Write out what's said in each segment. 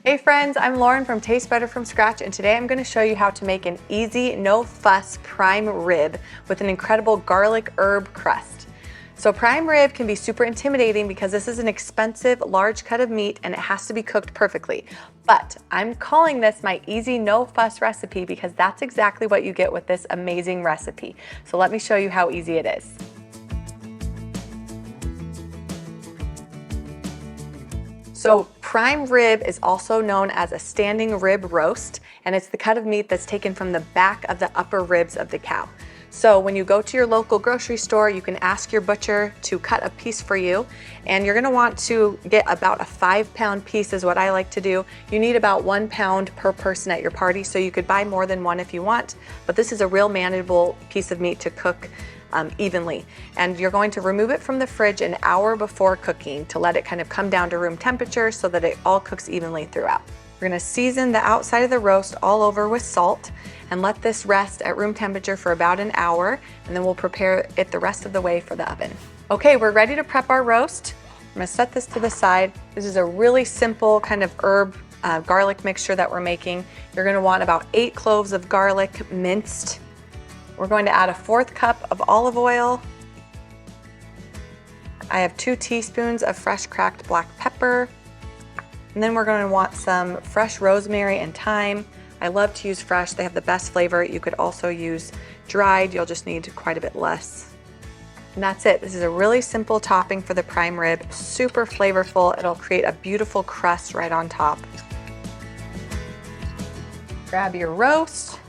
Hey friends, I'm Lauren from Taste Better from Scratch, and today I'm going to show you how to make an easy, no-fuss prime rib with an incredible garlic herb crust. So prime rib can be super intimidating because this is an expensive, large cut of meat and it has to be cooked perfectly. But I'm calling this my easy, no-fuss recipe because that's exactly what you get with this amazing recipe. So let me show you how easy it is. So prime rib is also known as a standing rib roast, and it's the cut of meat that's taken from the back of the upper ribs of the cow. So when you go to your local grocery store, you can ask your butcher to cut a piece for you, and you're gonna want to get about a 5-pound piece is what I like to do. You need about 1 pound per person at your party, so you could buy more than one if you want, but this is a real manageable piece of meat to cook evenly. And you're going to remove it from the fridge an hour before cooking to let it kind of come down to room temperature so that it all cooks evenly throughout. We're gonna season the outside of the roast all over with salt and let this rest at room temperature for about an hour, and then we'll prepare it the rest of the way for the oven. Okay, we're ready to prep our roast. I'm gonna set this to the side. This is a really simple kind of herb garlic mixture that we're making. You're gonna want about 8 cloves of garlic minced. We're going to add a 1/4 cup of olive oil. I have 2 teaspoons of fresh cracked black pepper. And then we're going to want some fresh rosemary and thyme. I love to use fresh, they have the best flavor. You could also use dried, you'll just need quite a bit less. And that's it. This is a really simple topping for the prime rib, super flavorful. It'll create a beautiful crust right on top. Grab your roast.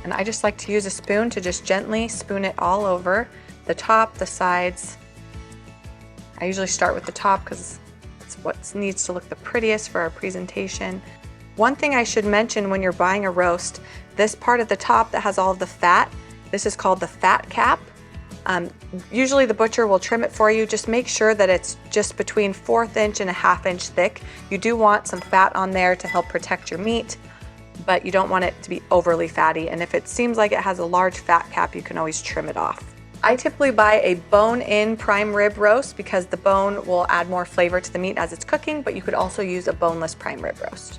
And I just like to use a spoon to just gently spoon it all over the top, the sides. I usually start with the top because it's what needs to look the prettiest for our presentation. One thing I should mention when you're buying a roast, this part at the top that has all of the fat, this is called the fat cap. Usually the butcher will trim it for you. Just make sure that it's just between 1/4 inch and a 1/2 inch thick. You do want some fat on there to help protect your meat, but you don't want it to be overly fatty. And if it seems like it has a large fat cap, you can always trim it off. I typically buy a bone-in prime rib roast because the bone will add more flavor to the meat as it's cooking, but you could also use a boneless prime rib roast.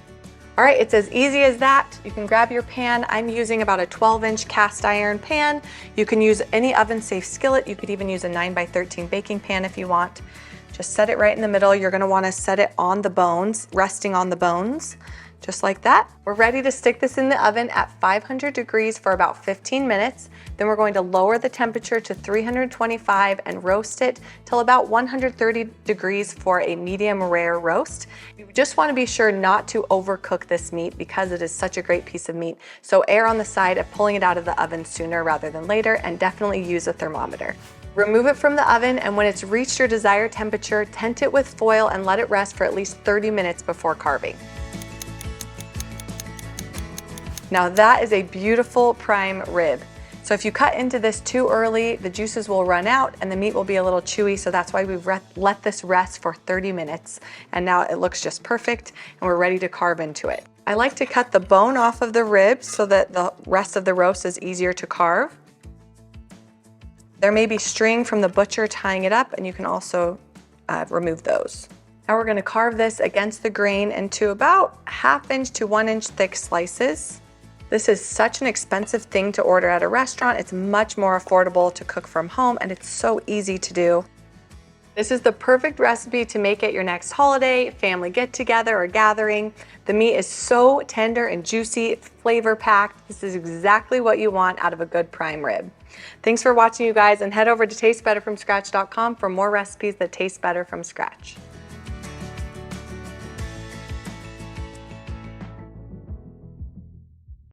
All right, it's as easy as that. You can grab your pan. I'm using about a 12-inch cast iron pan. You can use any oven-safe skillet. You could even use a 9x13 baking pan if you want. Just set it right in the middle. You're gonna wanna set it on the bones, resting on the bones. Just like that. We're ready to stick this in the oven at 500 degrees for about 15 minutes. Then we're going to lower the temperature to 325 and roast it till about 130 degrees for a medium rare roast. You just want to be sure not to overcook this meat because it is such a great piece of meat. So err on the side of pulling it out of the oven sooner rather than later, and definitely use a thermometer. Remove it from the oven, and when it's reached your desired temperature, tent it with foil and let it rest for at least 30 minutes before carving. Now that is a beautiful prime rib. So if you cut into this too early, the juices will run out and the meat will be a little chewy, so that's why we've let this rest for 30 minutes. And now it looks just perfect and we're ready to carve into it. I like to cut the bone off of the ribs so that the rest of the roast is easier to carve. There may be string from the butcher tying it up, and you can also remove those. Now we're gonna carve this against the grain into about 1/2 inch to 1 inch thick slices. This is such an expensive thing to order at a restaurant. It's much more affordable to cook from home, and it's so easy to do. This is the perfect recipe to make at your next holiday, family get-together, or gathering. The meat is so tender and juicy, flavor-packed. This is exactly what you want out of a good prime rib. Thanks for watching, you guys, and head over to tastebetterfromscratch.com for more recipes that taste better from scratch.